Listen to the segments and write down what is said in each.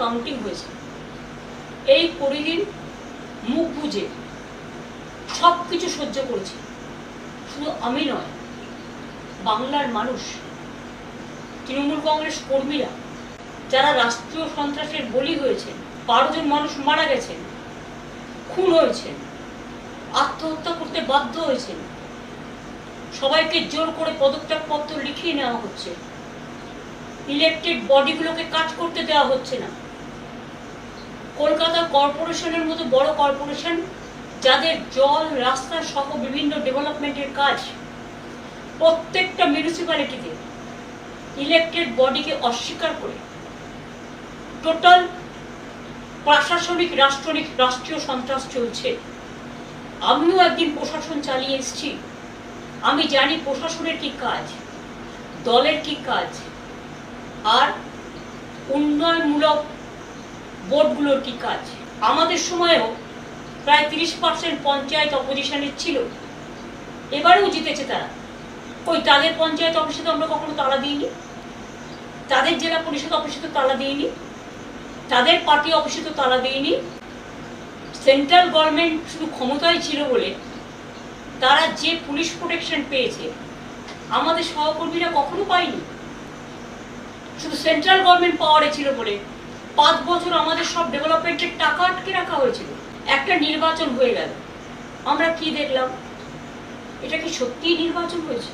Counting হয়েছে, এই 20 দিন মুখ বুঝে সব কিছু সহ্য করেছি। শুধু আমি নয়, বাংলার মানুষ, তৃণমূল কংগ্রেস কর্মীরা যারা রাষ্ট্রীয় সন্ত্রাসের বলি হয়েছেন, 12 জন মানুষ মারা গেছেন, খুন হয়েছেন, আত্মহত্যা করতে বাধ্য হয়েছেন, সবাইকে জোর করে পদত্যাগপত্র লিখিয়ে নেওয়া হচ্ছে, ইলেকটেড বডিগুলোকে কাজ করতে দেওয়া হচ্ছে না। কলকাতা কর্পোরেশনের মতো বড় কর্পোরেশন, যাদের জল, রাস্তা সহ বিভিন্ন ডেভেলপমেন্টের কাজ, প্রত্যেকটা মিউনিসিপ্যালিটিতে ইলেকটেড বডিকে অস্বীকার করে টোটাল প্রশাসনিক রাষ্ট্রীয় সন্ত্রাস চলছে। আমিও একদিন প্রশাসন চালিয়ে এসেছি, আমি জানি প্রশাসনের কি কাজ, দলের কি কাজ, আর উন্নয়নমূলক বোর্ডগুলোর কি কাজ। আমাদের সময়েও প্রায় 30% পঞ্চায়েত অপোজিশনের ছিল, এবারেও জিতেছে তারা। কই তাদের পঞ্চায়েত অফিসে তো আমরা কখনো তালা দিইনি, তাদের জেলা পরিষদ অফিসে তো তালা দিইনি, তাদের পার্টি অফিসে তো তালা দিইনি। সেন্ট্রাল গভর্নমেন্ট শুধু ক্ষমতায় ছিল বলে তারা যে পুলিশ প্রোটেকশন পেয়েছে, আমাদের সহকর্মীরা কখনো পায়নি। শুধু সেন্ট্রাল গভর্নমেন্ট পাওয়ারে ছিল বলে 5 বছর আমাদের সব ডেভেলপমেন্টের টাকা আটকে রাখা হয়েছিল। একটা নির্বাচন হয়ে গেল, আমরা কি দেখলাম? এটা কি সত্যিই নির্বাচন হয়েছে,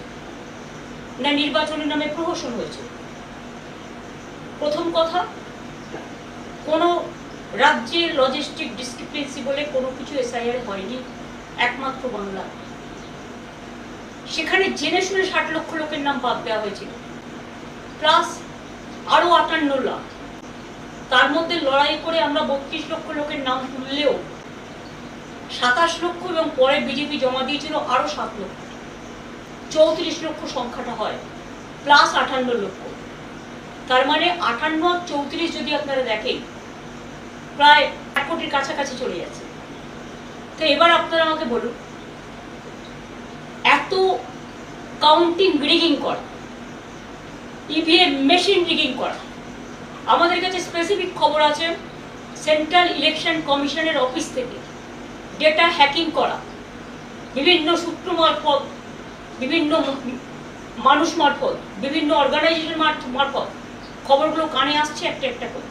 না নির্বাচনের নামে প্রহসন হয়েছে? প্রথম কথা, কোনো রাজ্যের লজিস্টিক ডিসক্রিপেন্সি বলে কোনো কিছু এসআইআর হয়নি, একমাত্র বাংলা। সেখানে জেনে শুনে 60 লক্ষ লোকের নাম বাদ দেওয়া হয়েছিল, প্লাস আরো 58 লাখ। তার মধ্যে লড়াই করে আমরা 32 লক্ষ লোকের নাম তুললেও 27 লক্ষ, এবং পরে বিজেপি জমা দিয়েছিল আরো 7 লক্ষ, 34 লক্ষ সংখ্যাটা হয়, প্লাস 58 লক্ষ। তার মানে 58 আর 34 যদি আপনারা দেখেন, প্রায় 1 কোটির কাছাকাছি চলে যাচ্ছে। তো এবার আপনারা আমাকে বলুন, এত কাউন্টিং রিগিং করা, ইভিএম মেশিন রিগিং করা, আমাদের কাছে স্পেসিফিক খবর আছে সেন্ট্রাল ইলেকশন কমিশনের অফিস থেকে ডেটা হ্যাকিং করা, বিভিন্ন সূত্র মারফত, বিভিন্ন মানুষ মারফত, বিভিন্ন অর্গানাইজেশন মারফত খবরগুলো কানে আসছে একটা একটা করে।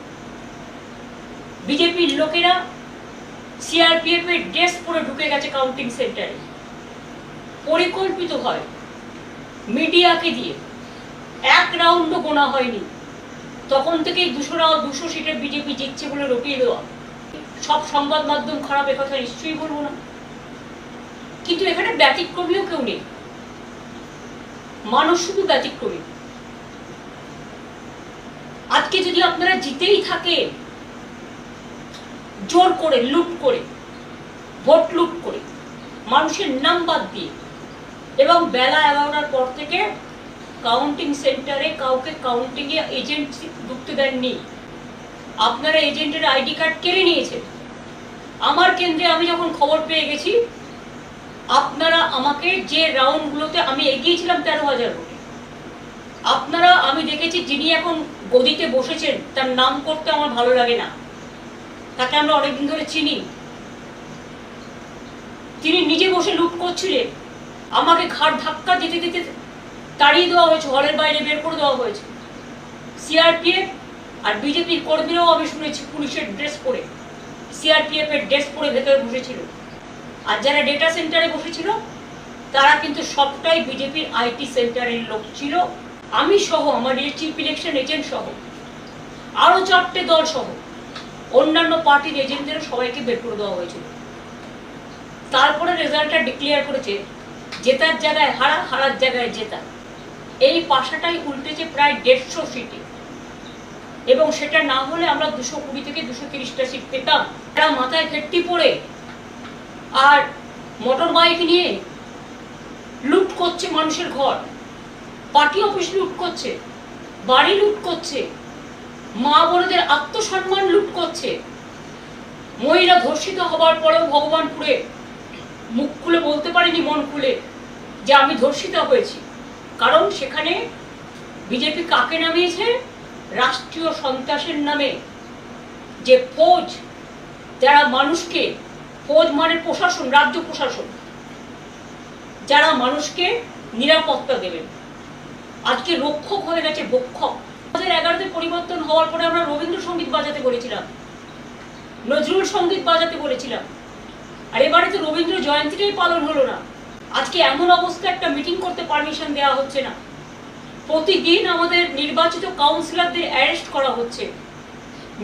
বিজেপির লোকেরা সিআরপিএফ এর ড্রেস পরে ঢুকে গেছে কাউন্টিং সেন্টারে, পরিকল্পিতভাবে মিডিয়াকে দিয়ে। 1 রাউন্ডও গোনা হয়নি, তখন থেকেই 200 সিটে বিজেপি জিতছে বলে রটিয়ে দেওয়া। সব সংবাদ মাধ্যম খারাপ, একথা নিশ্চয়ই বলবো না, কিন্তু এখানে ব্যতিক্রমীও কেউ নেই, মানুষ শুধু ব্যতিক্রমী। আজকে যদি আপনারা জিতেই থাকে, জোর করে, লুট করে, ভোট লুট করে, মানুষের নাম বাদ দিয়ে, এবং বেলা 11টার পর থেকে কাউন্টিং সেন্টারে কাউকে কাউন্টিং এ এজেন্ট ঢুকতে দেননি, আপনারা এজেন্টের আইডি কার্ড কেড়ে নিয়েছেন। আমার কেন্দ্রে আমি যখন খবর পেয়ে গেছি, আপনারা আমাকে যে রাউন্ডগুলোতে আমি এগিয়েছিলাম 13,000 ভোটে, আপনারা, আমি দেখেছি যিনি এখন গদিতে বসেছেন, তার নাম করতে আমার ভালো লাগে না, তাকে আমরা অনেকদিন ধরে চিনি, তিনি নিজে বসে লুট করছিলেন, আমাকে ঘাড় ধাক্কা দিতে দিতে তাড়িয়ে দেওয়া হয়েছে, হলের বাইরে বের করে দেওয়া হয়েছে। সিআরপিএফ আর বিজেপির কর্মীরাও আমি শুনেছি পুলিশের ড্রেস পরে, সিআরপিএফ এর ড্রেস পরে ভেতরে বসেছিল। আর যারা ডেটা সেন্টারে বসেছিল তারা কিন্তু সবটাই বিজেপির আইটি সেন্টারের লোক ছিল। আমি সহ, আমার চিফ ইলেকশন এজেন্ট সহ, আরো 4টে দল সহ অন্যান্য পার্টির এজেন্টদেরও সবাইকে বের করে দেওয়া হয়েছিল। তারপরে রেজাল্টটা ডিক্লেয়ার করেছে, জেতার জায়গায় হারা, হারার জায়গায় জেতা। এই পাশাটাই উল্টেছে প্রায় 150 সিটে, এবং সেটা না হলে আমরা 220 থেকে 230টা সিট পেতাম। তারা মাথায় ফেটটি পড়ে আর মোটর বাইক নিয়ে লুট করছে মানুষের ঘর, পার্টি অফিস লুট করছে, বাড়ি লুট করছে, মা বোনদের আত্মসম্মান লুট করছে। মহিলা ধর্ষিত হবার পরেও ভগবানপুরে মুখ খুলে বলতে পারিনি, মন খুলে, যে আমি ধর্ষিতা হয়েছি, কারণ সেখানে বিজেপি কাকে নামিয়েছে? রাষ্ট্রীয় সন্ত্রাসের নামে যে ফৌজ যারা মানুষকে, ফৌজ মানে প্রশাসন, রাজ্য প্রশাসন, যারা মানুষকে নিরাপত্তা দেবেন, আজকে রক্ষক হয়ে গেছে ভক্ষক। 2011-তে পরিবর্তন হওয়ার পরে আমরা রবীন্দ্রসঙ্গীত বাজাতে বলেছিলাম, নজরুল সঙ্গীত বাজাতে বলেছিলাম, আর এবারে তো রবীন্দ্র জয়ন্তীটাই পালন হলো না। আজকে এমন অবস্থা, একটা মিটিং করতে পারমিশন দেওয়া হচ্ছে না। প্রতিদিন আমাদের নির্বাচিত কাউন্সিলরদের অ্যারেস্ট করা হচ্ছে,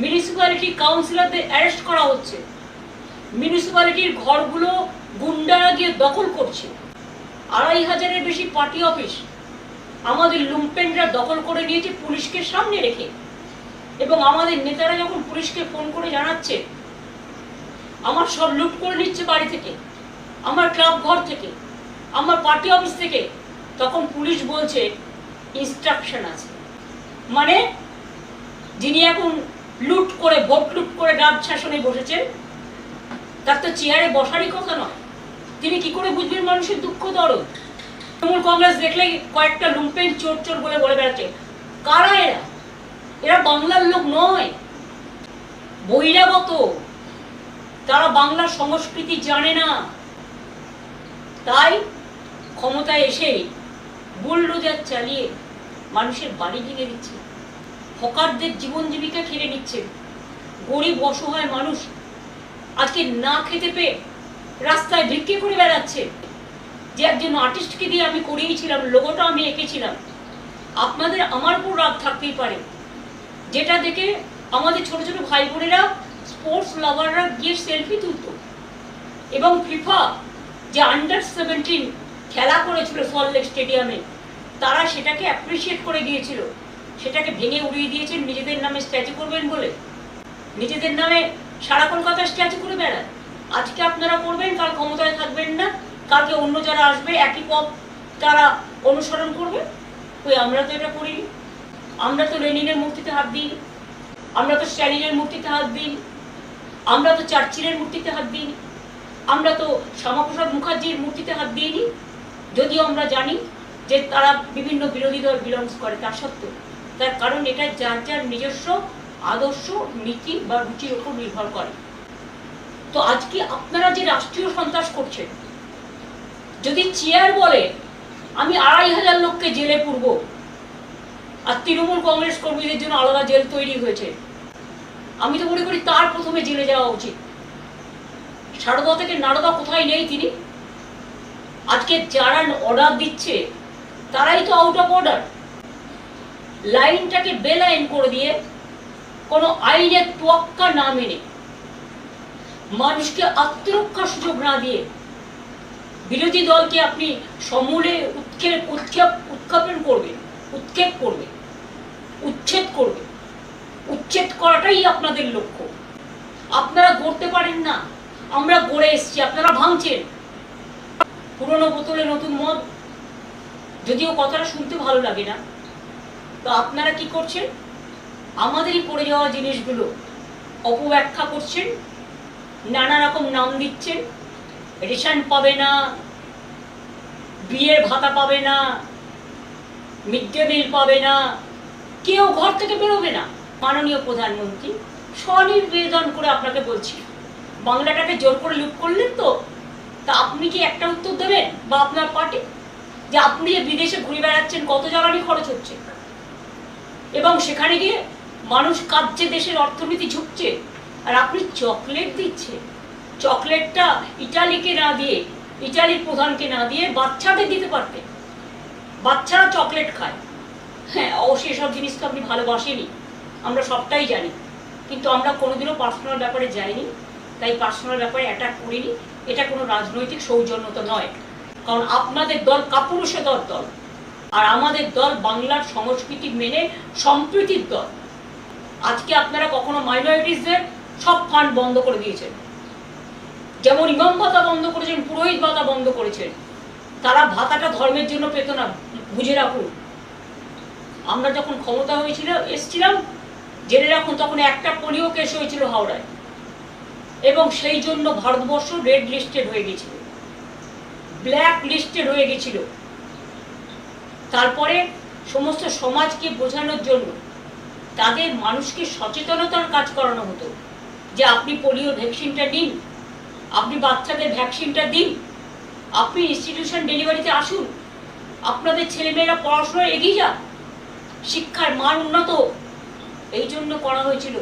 মিউনিসিপ্যালিটি কাউন্সিলরদের অ্যারেস্ট করা হচ্ছে, মিউনিসিপ্যালিটির ঘরগুলো গুন্ডারা গিয়ে দখল করছে। 2500-এর বেশি পার্টি অফিস আমাদের লুম্পেনরা দখল করে নিয়েছে পুলিশকে সামনে রেখে। এবং আমাদের নেতারা যখন পুলিশকে ফোন করে জানাচ্ছে আমার সব লুট করে নিচ্ছে বাড়ি থেকে, আমার ক্লাব ঘর থেকে, আমার পার্টি অফিস থেকে, তখন পুলিশ বলছে ইনস্ট্রাকশন আছে। মানে যিনি এখন লুট করে, ভোট লুট করে রাজ শাসনে বসেছেন, তার তো চেয়ারে বসারই কথা নয়। তিনি কি করে বুঝবেন মানুষের দুঃখ দরদ? তৃণমূল কংগ্রেস দেখলে কয়েকটা লুম্পেন চোর চোর বলে বলে বেড়াচ্ছে। কারা এরা? এরা বাংলার লোক নয়, বহিরাগত। তারা বাংলার সংস্কৃতি জানে না। তাই ক্ষমতায় এসেই বুলডোজার চালিয়ে মানুষের বাড়ি ভেঙে দিচ্ছে, হকারদের জীবন জীবিকা কেড়ে নিচ্ছে। গরিব অসহায় মানুষ আজকে না খেতে পেয়ে রাস্তায় ভিক্ষে করে বেড়াচ্ছে। যে একজন আর্টিস্টকে দিয়ে আমি করিয়েছিলাম, লোগোটা আমি এঁকেছিলাম, আপনাদের আমার উপর রাগ থাকতেই পারে, যেটা দেখে আমাদের ছোট ছোট ভাই বোনেরা, স্পোর্টস লাভাররা গিয়ে সেলফি তুলত। এবং ফিফা যে আন্ডার-17 খেলা করেছিল সল্টলেক স্টেডিয়ামে, তারা সেটাকে অ্যাপ্রিসিয়েট করে গিয়েছিল, সেটাকে ভেঙে উড়িয়ে দিয়েছেন নিজেদের নামে স্ট্যাচু করবেন বলে। নিজেদের নামে সারা কলকাতা স্ট্যাচু করে বেড়ায়। আজকে আপনারা করবেন, কাল ক্ষমতায় থাকবেন না, কালকে অন্য যারা আসবে একই পথ তারা অনুসরণ করবে। ওই আমরা তো এটা করিনি। আমরা তো লেনিনের মূর্তিতে হাত দিই, আমরা তো স্ট্যালিনের মূর্তিতে হাত দিই, আমরা তো চার্চিলের মূর্তিতে হাত দিই, আমরা তো শ্যামাপ্রসাদ মুখার্জির মূর্তিতে হাত দিইনি। যদিও আমরা জানি যে তারা বিভিন্ন বিরোধী দল বিলংস করে, তার সত্ত্বেও, তার কারণ এটা যার যার নিজস্ব আদর্শ, নীতি বা রুচির উপর নির্ভর করে। তো আজকে আপনারা যে রাষ্ট্রীয় সন্ত্রাস করছেন, যদি চেয়ার বলে আমি 2500 লোককে জেলে পুরবো, আর তৃণমূল কংগ্রেস কর্মীদের জন্য আলাদা জেল তৈরি হয়েছে, আমি তো মনে করি তার প্রথমে জেলে যাওয়া উচিত। সারদা থেকে নারদা কোথায় নেই তিনি? আজকে যারা অর্ডার দিচ্ছে তারাই তো আউট অফ অর্ডার। লাইনটাকে বেলাইন করে দিয়ে, কোনো আইনের তোয়াক্কা না মেনে, মানুষকে আত্মরক্ষার সুযোগ না দিয়ে, বিরোধী দলকে আপনি সমূলে উৎক্ষেপণ করবে, উৎক্ষেপ করবে, উচ্ছেদ করবে। উচ্ছেদ করাটাই আপনাদের লক্ষ্য। আপনারা গড়তে পারেন না, আমরা গড়ে এসছি, আপনারা ভাঙছেন। পুরনো বোতলে নতুন মদ, যদিও কথাটা শুনতে ভালো লাগে না, তো আপনারা কি করছেন? আমাদেরই পড়ে যাওয়া জিনিসগুলো অপব্যাখ্যা করছেন, নানা রকম নাম দিচ্ছেন। রেশন পাবে না, বিয়ের ভাতা পাবে না, মিড ডে মিল পাবে না, কেউ ঘর থেকে বেরোবে না। মাননীয় প্রধানমন্ত্রী স্বনির্বেদন করে আপনাকে বলছি, বাংলাটাকে জোর করে লুট করলেন তো, তা আপনি কি একটা উত্তর দেবেন? বা আপনার পার্টি, যে আপনি যে বিদেশে ঘুরে বেড়াচ্ছেন, কত জ্বালানি খরচ হচ্ছে, এবং সেখানে গিয়ে মানুষ কাঁদছে, দেশের অর্থনীতি ঝুঁকছে, আর আপনি চকলেট দিচ্ছেন। চকলেটটা ইটালিকে না দিয়ে, ইটালির প্রধানকে না দিয়ে বাচ্চাদের দিতে পারতেন। বাচ্চারা চকলেট খায়। হ্যাঁ, অবশ্যই এসব জিনিস তো আপনি ভালোবাসেনি, আমরা সবটাই জানি, কিন্তু আমরা কোনোদিনও পার্সোনাল ব্যাপারে যাইনি, তাই পার্সোনাল ব্যাপারে অ্যাটাক করিনি। এটা কোনো রাজনৈতিক সৌজন্যতা নয়, কারণ আপনাদের দল কাপুরুষতার দল, আর আমাদের দল বাংলার সংস্কৃতি মেনে সম্প্রীতির দল। আজকে আপনারা কখনো মাইনরিটিসদের সব ফান্ড বন্ধ করে দিয়েছেন, যেমন ইমাম ভাতা বন্ধ করেছেন, পুরোহিত ভাতা বন্ধ করেছেন। তারা ভাতাটা ধর্মের জন্য পেত না, বুঝে রাখুন। আমরা যখন ক্ষমতা এসছিলাম, জেনে রাখুন, তখন একটা পোলিও কেস হয়েছিল হাওড়ায়, এবং সেই জন্য ভারতবর্ষ রেড লিস্টেড হয়ে গেছিল, ব্ল্যাক লিস্টেড হয়ে গেছিল। তারপরে সমস্ত সমাজকে বোঝানোর জন্য তাদের মানুষকে সচেতনতার কাজ করানো হতো যে আপনি পোলিও ভ্যাকসিনটা নিন, আপনি বাচ্চাদের ভ্যাকসিনটা দিন, আপনি ইনস্টিটিউশন ডেলিভারিতে আসুন, আপনাদের ছেলেমেয়েরা পড়াশোনায় এগিয়ে যাক, শিক্ষার মান উন্নত। এই জন্য করা হয়েছিল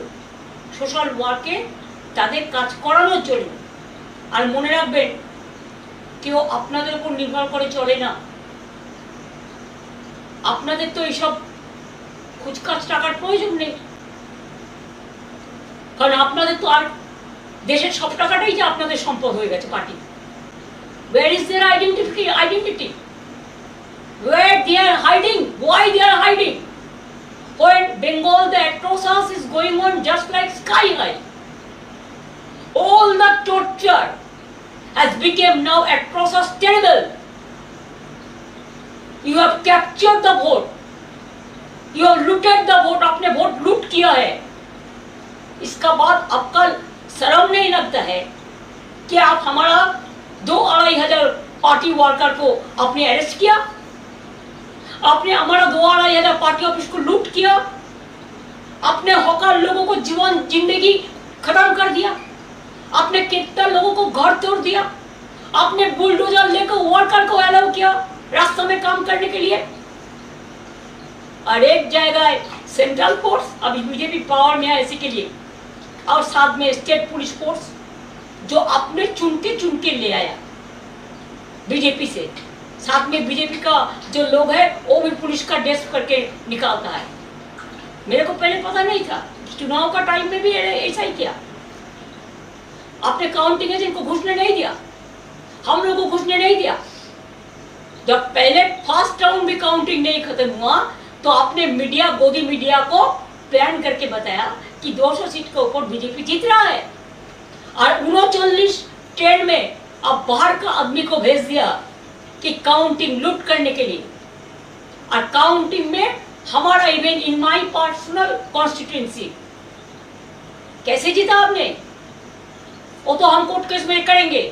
সোশ্যাল ওয়ার্কে, তাদের কাজ করানোর জন্য। আর মনে রাখবেন, কেউ আপনাদের উপর নির্ভর করে চলে না। আপনাদের তো এইসব খুচকাচ টাকার প্রয়োজন নেই, কারণ আপনাদের তো আর দেশের সব টাকাটাই যে আপনাদের সম্পদ হয়ে গেছে party. Where is their identity? Where they are hiding? Why they are hiding? When Bengal, the atrocious is going on just like sky high. All the torture has become now atrocious, terrible. You have captured the vote. You have looted the vote. आपने vote लूट किया है। इसका बाद आपका शर्म नहीं लगता है कि आप हमारा 2-2.5 हजार पार्टी वर्कर को आपने अरेस्ट किया? आपने हमारा 2-2.5 हजार पार्टी ऑफिस को लूट किया? आपने हॉकर लोगों को जीवन जिंदगी खत्म कर दिया? आपने कितना लोगों को घर तोड़ दिया? आपने बुलडोजर लेकर वर्कर को अलाउ किया रास्ते में काम करने के लिए? और एक जगह सेंट्रल फोर्स, अभी बीजेपी पावर में है इसी के लिए, और साथ में स्टेट पुलिस फोर्स जो आपने चुन के ले आया बीजेपी से। साथ में बीजेपी का जो लोग है वो भी पुलिस का ड्रेस करके निकालता है। मेरे को पहले पता नहीं था, चुनाव का टाइम में भी ऐसा ही किया। आपने काउंटिंग एजेंट को घुसने नहीं दिया, हम लोग को घुसने नहीं दिया। जब पहले फर्स्ट राउंड भी काउंटिंग नहीं खत्म हुआ तो आपने मीडिया, गोदी मीडिया को प्लान करके बताया कि 200 सीट के ऊपर बीजेपी जीत रहा है, और 39 ट्रेन में अब बाहर का आदमी को भेज दिया कि काउंटिंग लूट करने के लिए। और काउंटिंग में हमारा even in my personal constituency कैसे जीता आपने, वो तो हम कोर्ट केस में करेंगे।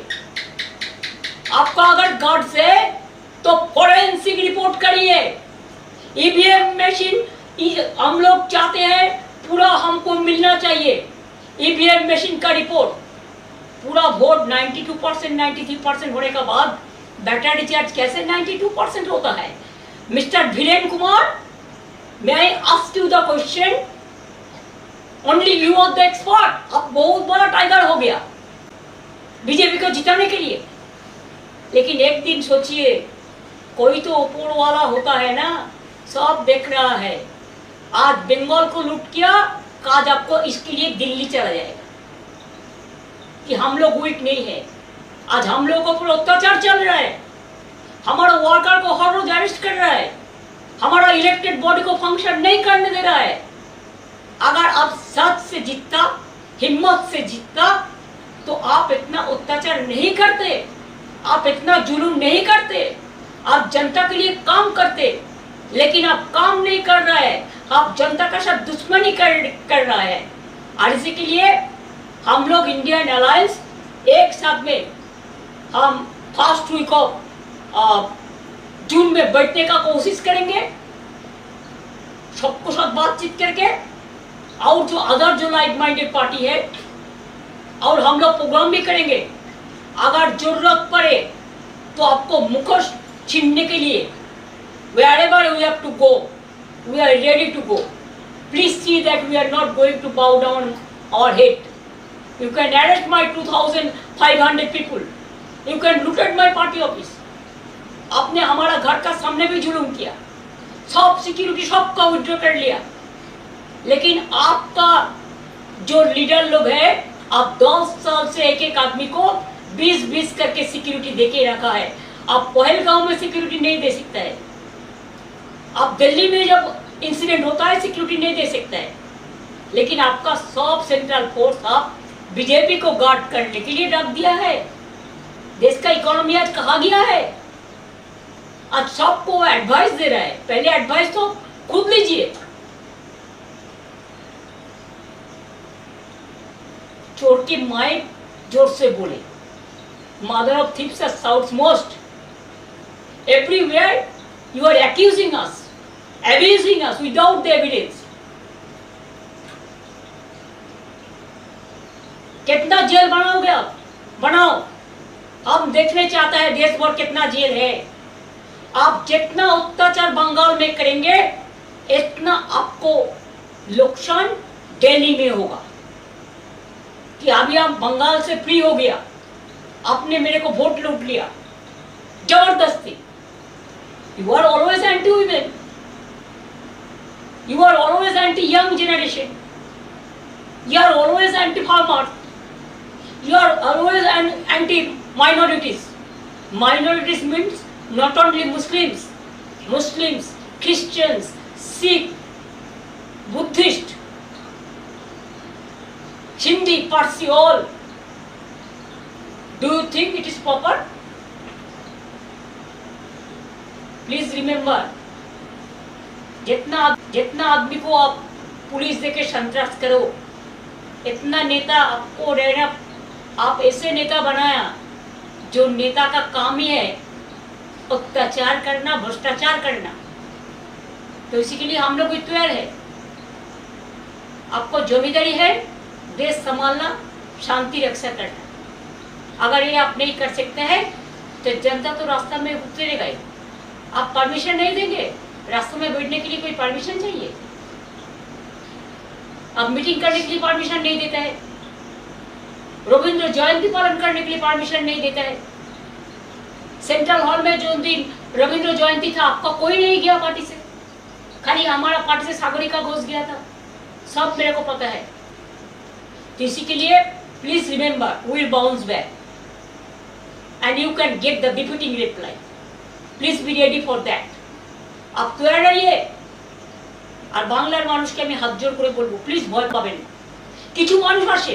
आपका अगर गट्स है तो फोरेंसिक रिपोर्ट करिए। ईवीएम मशीन हम लोग चाहते हैं पूरा हमको मिलना चाहिए। ईवीएम मशीन का रिपोर्ट, पूरा वोट 92%, 93% होने के बाद बैटर रिचार्ज कैसे 92% होता है? Mister Dhiren Kumar, may I ask you the question? Only you are the expert. अब बहुत बड़ा टाइगर हो गया बीजेपी को जिताने के लिए। लेकिन एक दिन सोचिए, कोई तो ऊपर वाला होता है ना, सब देख रहा है। आज बंगाल को लूट किया, आज आपको इसके लिए दिल्ली चला जाएगा कि हम लोग वीक नहीं है। आज हम लोगों को पूरा अत्याचार चल रहा है, हमारा वर्कर को हर रोज अरेस्ट कर रहा है, हमारा इलेक्टेड बॉडी को फंक्शन नहीं करने दे रहा है। अगर आप सच से जीतता, हिम्मत से जीतता, तो आप इतना अत्याचार नहीं करते, आप इतना जुलूम नहीं करते, आप जनता के लिए काम करते। लेकिन आप काम नहीं कर रहा है, आप जनता का साथ दुश्मनी कर रहा है। और इसी के लिए हम लोग इंडियन अलायंस एक साथ में हम फर्स्ट वीक ऑफ जून में बैठने का कोशिश करेंगे, सबको साथ बातचीत करके। और जो अदर जो लाइक माइंडेड पार्टी है, और हम लोग प्रोग्राम भी करेंगे। अगर जरूरत पड़े तो आपको मुखोश छीनने के लिए wherever we have to go, we are ready to go. Please see that we are not going to bow down our head. You can arrest my 2,500 people. You can loot at my party office. आपने हमारा घर का सामने भी जुलूम किया, सब security सबका विड्रॉ कर लिया। लेकिन आपका जो लीडर लोग है, आप 10 साल से एक एक आदमी को 20-20 करके सिक्योरिटी देके रखा है। आप पहलगांव में सिक्योरिटी नहीं दे सकता है, आप दिल्ली में जब इंसिडेंट होता है सिक्योरिटी नहीं दे सकता है। लेकिन आपका सब सेंट्रल फोर्स आप बीजेपी को गार्ड करने के लिए रख दिया है। देश का इकोनॉमी आज कहाँ गया है? आज सबको एडवाइस दे रहा है। पहले एडवाइस तो खुद लीजिए। चोर की माए जोर से बोले, mother of thieves shouts most. Everywhere you are accusing us, abusing us without the evidence. कितना जेल बनाओगे आप? बनाओ। हम देखने चाहता है देश भर कितना जेल है। आप जितना अत्याचार बंगाल में करेंगे इतना आपको नुकसान दिल्ली में होगा। कि अभी आप बंगाल से फ्री हो गया, आपने मेरे को वोट लूट लिया जबरदस्ती। You are always anti women, you are always anti young generation, you are always anti farmers, you are always anti minorities. Minorities means not only Muslims, Christians, Sikh, Buddhist, Hindi, Parsi, all. Do you think it is proper? Please remember, जितना आदमी को आप police देके संतरास करो, इतना नेता आपको रहना, आप ऐसे नेता बनाया जो नेता का काम ही है अत्याचार करना, भ्रष्टाचार करना। तो इसी के लिए हम लोग तैयार है। आपको जिम्मेदारी है देश संभालना, शांति रक्षा करना। अगर ये आप नहीं कर सकते हैं तो जनता तो रास्ता में उतरेगा ही। आप परमिशन नहीं देंगे, रास्ते में बैठने के लिए कोई परमिशन चाहिए। अब मीटिंग करने के लिए परमिशन नहीं देता है, रविंद्र जयंती पालन करने के लिए परमिशन नहीं देता है। सेंट्रल हॉल में जो दिन रविंद्र जयंती था आपका कोई नहीं गया पार्टी से, खाली हमारा पार्टी से सागरिका घोष गया था। सब मेरे को पता है। तो इसी के लिए please remember, we will bounce back and you can get the defeating reply. Please be ready for that. आप तैयार रहिए। আর বাংলার মানুষকে আমি হাত জোর করে বলবো, প্লিজ ভয় পাবেন না। কিছু মানুষ আসে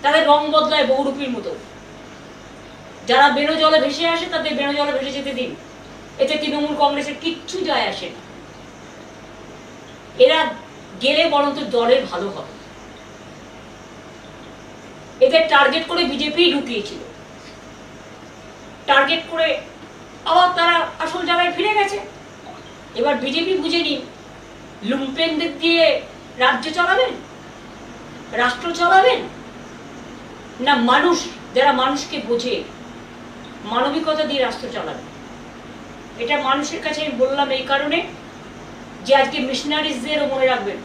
তাদের রং বদলায় বহুরূপীর মতো, যারা বেনো জলে ভেসে আসে তাদের বেনো জলে ভেসে যেতে দিন। এতে তৃণমূল কংগ্রেসের কিচ্ছু যায় আসে না। এরা গেলে বরং তো দলের ভালো হবে। এদের টার্গেট করে বিজেপি ঢুকিয়েছিল, টার্গেট করে আবার তারা আসল জায়গায় ফিরে গেছে। এবার বিজেপি বুঝে নিন, লুম্পেনদের দিয়ে রাজ্য চালাবেন, রাষ্ট্র চালাবেন, না মানুষ যারা মানুষকে বোঝে মানবিকতা দিয়ে রাষ্ট্র চালাবেন। এটা মানুষের কাছে আমি বললাম এই কারণে যে আজকে মিশনারিজদেরও মনে রাখবেন,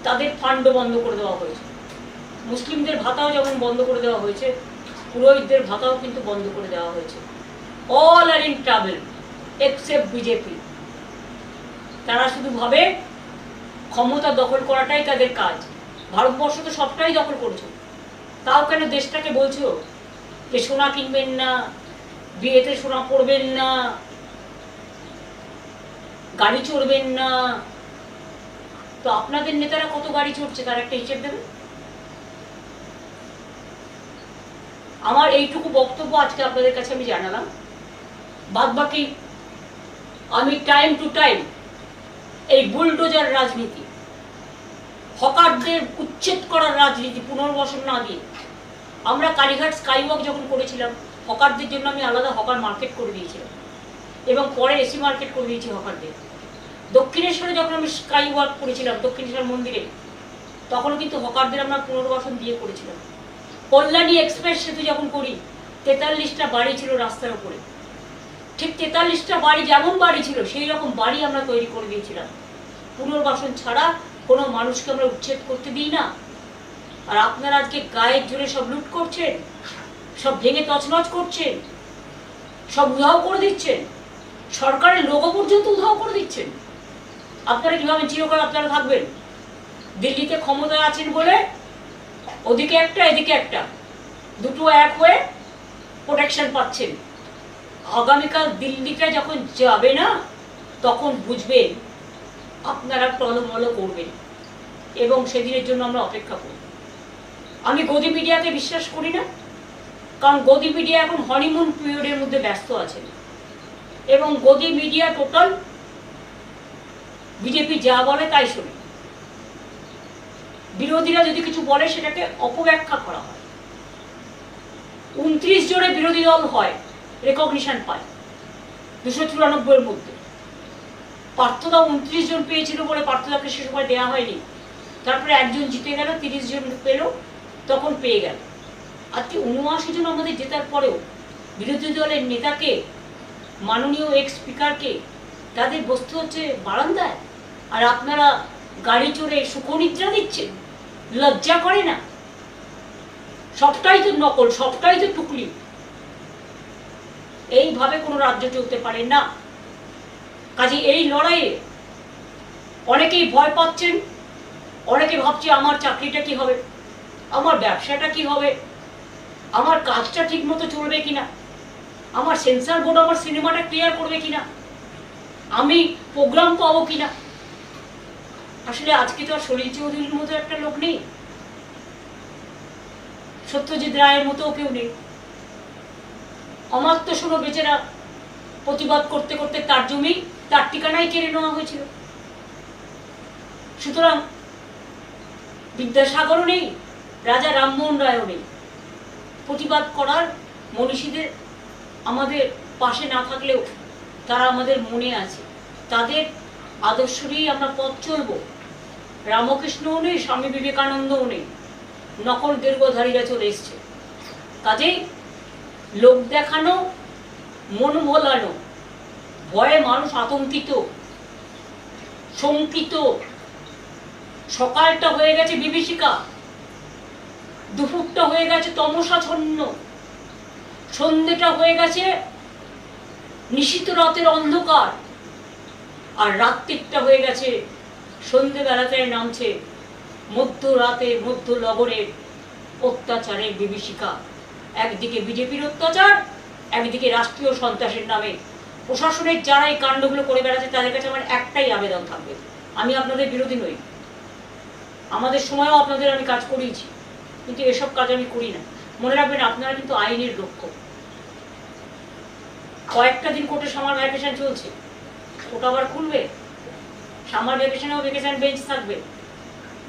তাদের ফান্ডও বন্ধ করে দেওয়া হয়েছে। মুসলিমদের ভাতাও যেমন বন্ধ করে দেওয়া হয়েছে, পুরোহিতদের ভাতাও কিন্তু বন্ধ করে দেওয়া হয়েছে। All are in travel except BJP. তারা শুধু ভাবে ক্ষমতা দখল করাটাই তাদের কাজ। ভারতবর্ষ তো সবটাই দখল করছো, তাও কেন দেশটাকে বলছো যে সোনা কিনবেন না, বিয়েতে সোনা পরবেন না, গাড়ি চড়বেন না। তো আপনাদের নেতারা কত গাড়ি চড়ছে তার একটা হিসেব দেবেন। আমার এইটুকু বক্তব্য আজকে আপনাদের কাছে আমি জানালাম। বাদ বাকি আমি টাইম টু টাইম এই বুলডোজার রাজনীতি, হকারদের উচ্ছেদ করার রাজনীতি, পুনর্বাসন না দিয়ে, আমরা কালীঘাট স্কাইওয়াক যখন করেছিলাম হকারদের জন্য আমি আলাদা হকার মার্কেট করে দিয়েছিলাম এবং পরে এসি মার্কেট করে দিয়েছি হকারদের। দক্ষিণেশ্বরে যখন আমি স্কাইওয়াক করেছিলাম দক্ষিণেশ্বর মন্দিরে, তখন কিন্তু হকারদের আমরা পুনর্বাসন দিয়ে করেছিলাম। কল্যাণী এক্সপ্রেস সেতু যখন করি 43টা বাড়ি ছিল রাস্তার উপরে, ঠিক 43টা বাড়ি যেমন বাড়ি ছিল সেই রকম বাড়ি আমরা তৈরি করে দিয়েছিলাম। পুনর্বাসন ছাড়া কোনো মানুষকে আমরা উচ্ছেদ করতে দিই না। আর আপনারা আজকে গায়ের জোরে সব লুট করছেন, সব ভেঙে তছনছ করছেন, সব উধাও করে দিচ্ছেন, সরকারের লোগো পর্যন্ত উধাও করে দিচ্ছেন। আপনারা কিভাবে চিরকাল আপনারা থাকবেন? দিল্লিতে ক্ষমতায় আছেন বলে ওদিকে একটা এদিকে একটা, দুটো এক হয়ে প্রোটেকশন পাচ্ছেন। আগামীকাল দিল্লিতে যখন যাবে না তখন বুঝবেন আপনারা টলমল করবেন এবং সেদিনের জন্য আমরা অপেক্ষা করি। আমি গদি মিডিয়াকে বিশ্বাস করি না, কারণ গদি মিডিয়া এখন হনিমুন পিরিয়ডের মধ্যে ব্যস্ত আছে এবং গদি মিডিয়া টোটাল বিজেপি যা বলে তাই শোনে। বিরোধীরা যদি কিছু বলে সেটাকে অপব্যাখ্যা করা হয়। 29 জনে বিরোধী দল হয়, রেকগনিশন পায় 294 এর মধ্যে। পার্থদা 29 জন পেয়েছিল বলে পার্থদাকে সে সময় দেওয়া হয়নি। তারপরে একজন জিতে গেল, 30 জন পেল, তখন পেয়ে গেল। আজকে ৭৯ জন আমাদের জেতার পরেও বিরোধী দলের নেতাকে, মাননীয় এক্স স্পিকারকে তাদের বসতে হচ্ছে বারান্দায়, আর আপনারা গাড়ি চড়ে সুখনিদ্রা দিচ্ছেন। লজ্জা করে না? সবটাই তো নকল, সবটাই তো টুকলি। এইভাবে কোনো রাজ্য চলতে পারে না। কাজে এই লড়াইয়ে অনেকেই ভয় পাচ্ছেন, অনেকে ভাবছে আমার চাকরিটা কি হবে, আমার ব্যবসাটা কি হবে, আমার কাজটা ঠিক মতো চলবে কিনা, আমার সেন্সর বোর্ড আমার সিনেমাটা ক্লিয়ার করবে কিনা, আমি প্রোগ্রাম পাবো কিনা। আসলে আজকে তো আর সলিল চৌধুরীর মতো একটা লোক নেই, সত্যজিৎ রায়ের মতো কেউ নেই। অমাত্য শুনো বেচারা প্রতিবাদ করতে করতে তার জমি, তার ঠিকানায় কেড়ে নেওয়া হয়েছিল। সুতরাং বিদ্যাসাগরও নেই, রাজা রামমোহন রায়ও নেই। প্রতিবাদ করার মনীষীদের আমাদের পাশে না থাকলেও তারা আমাদের মনে আছে, তাদের আদর্শ নিয়েই আমরা পথ চলব। রামকৃষ্ণও নেই, স্বামী বিবেকানন্দও নেই, নকল দীর্ঘধারীরা চলে এসছে। কাজেই লোক দেখানো, মন ভোলানো, ভয়ে মানুষ আতঙ্কিত, শঙ্কিত। সকালটা হয়ে গেছে বিভীষিকা, দুপুরটা হয়ে গেছে তমসাচ্ছন্ন, সন্ধ্যেটা হয়ে গেছে নিশীথ রাতের অন্ধকার, আর রাত্রিটা হয়ে গেছে সন্ধ্যেবেলাতে নামছে মধ্যরাতে মধ্য লগনের অত্যাচারের বিভীষিকা। একদিকে বিজেপির অত্যাচার, একদিকে রাষ্ট্রীয় সন্ত্রাসের নামে প্রশাসনের যারা এই কাণ্ডগুলো করে বেড়াচ্ছে তাদের কাছে আমার একটাই আবেদন থাকবে, আমি আপনাদের বিরোধী নই, আমাদের সময়ও আপনাদের আমি কাজ করিয়েছি, কিন্তু এসব কাজ আমি করি না। মনে রাখবেন আপনারা কিন্তু আইনের রক্ষক। কয়েকটা দিন কোর্টে সামার ভ্যাকেশন চলছে, কোর্ট আবার খুলবে, সামার ভ্যাকেশনেও ভ্যাকেশন বেঞ্চ থাকবে।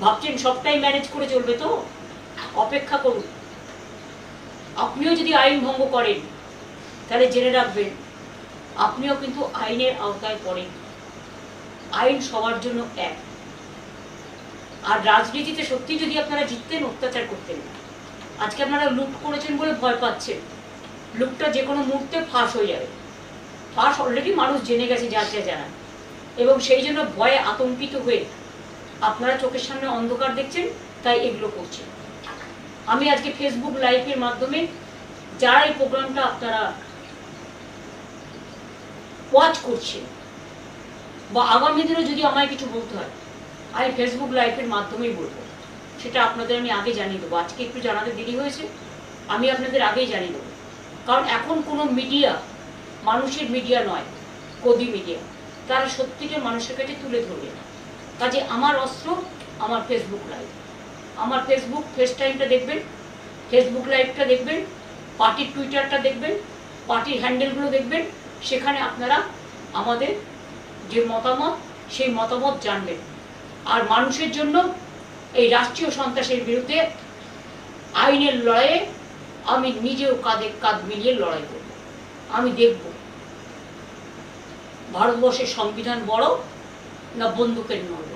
ভাবছেন সবটাই ম্যানেজ করে চলবে? তো অপেক্ষা করুন। আপনিও যদি আইন ভঙ্গ করেন তাহলে জেনে রাখবেন আপনিও কিন্তু আইনের আওতায় পড়েন। আইন সবার জন্য এক। আর রাজনীতিতে সত্যি যদি আপনারা জিততেন, অত্যাচার করতেন না। আজকে আপনারা লুট করেছেন বলে ভয় পাচ্ছেন, লুটটা যে কোনো মুহূর্তে ফাঁস হয়ে যাবে। ফাঁস অলরেডি মানুষ জেনে গেছে, যার যা জানা, এবং সেই জন্য ভয়ে আতঙ্কিত হয়ে আপনারা চোখের সামনে অন্ধকার দেখছেন, তাই এগুলো করছেন। আমি আজকে ফেসবুক লাইভের মাধ্যমে যারা এই প্রোগ্রামটা আপনারা ওয়াচ করছেন, বা আগামী দিনে যদি আমায় কিছু বলতে হয়, আমি ফেসবুক লাইভের মাধ্যমেই বলবো। সেটা আপনাদের আমি আগে জানিয়ে দেবো। আজকে একটু জানাতে দেরি হয়েছে, আমি আপনাদের আগেই জানিয়ে দেবো। কারণ এখন কোনো মিডিয়া মানুষের মিডিয়া নয়, গদি মিডিয়া, তারা সত্যিটা মানুষের কাছে তুলে ধরবে না। কাজে আমার অস্ত্র আমার ফেসবুক লাইভ। আমার ফেসবুক ফেস টাইমটা দেখবেন, ফেসবুক লাইভটা দেখবেন, পার্টির টুইটারটা দেখবেন, পার্টির হ্যান্ডেলগুলো দেখবেন। সেখানে আপনারা আমাদের যে মতামত, সেই মতামত জানবেন। আর মানুষের জন্য এই রাষ্ট্রীয় সন্ত্রাসের বিরুদ্ধে আইনের লড়াইয়ে আমি নিজেও কাঁধে কাঁধ মিলিয়ে লড়াই করব। আমি দেখব ভারতবর্ষের সংবিধান বড় না বন্দুকের নড়।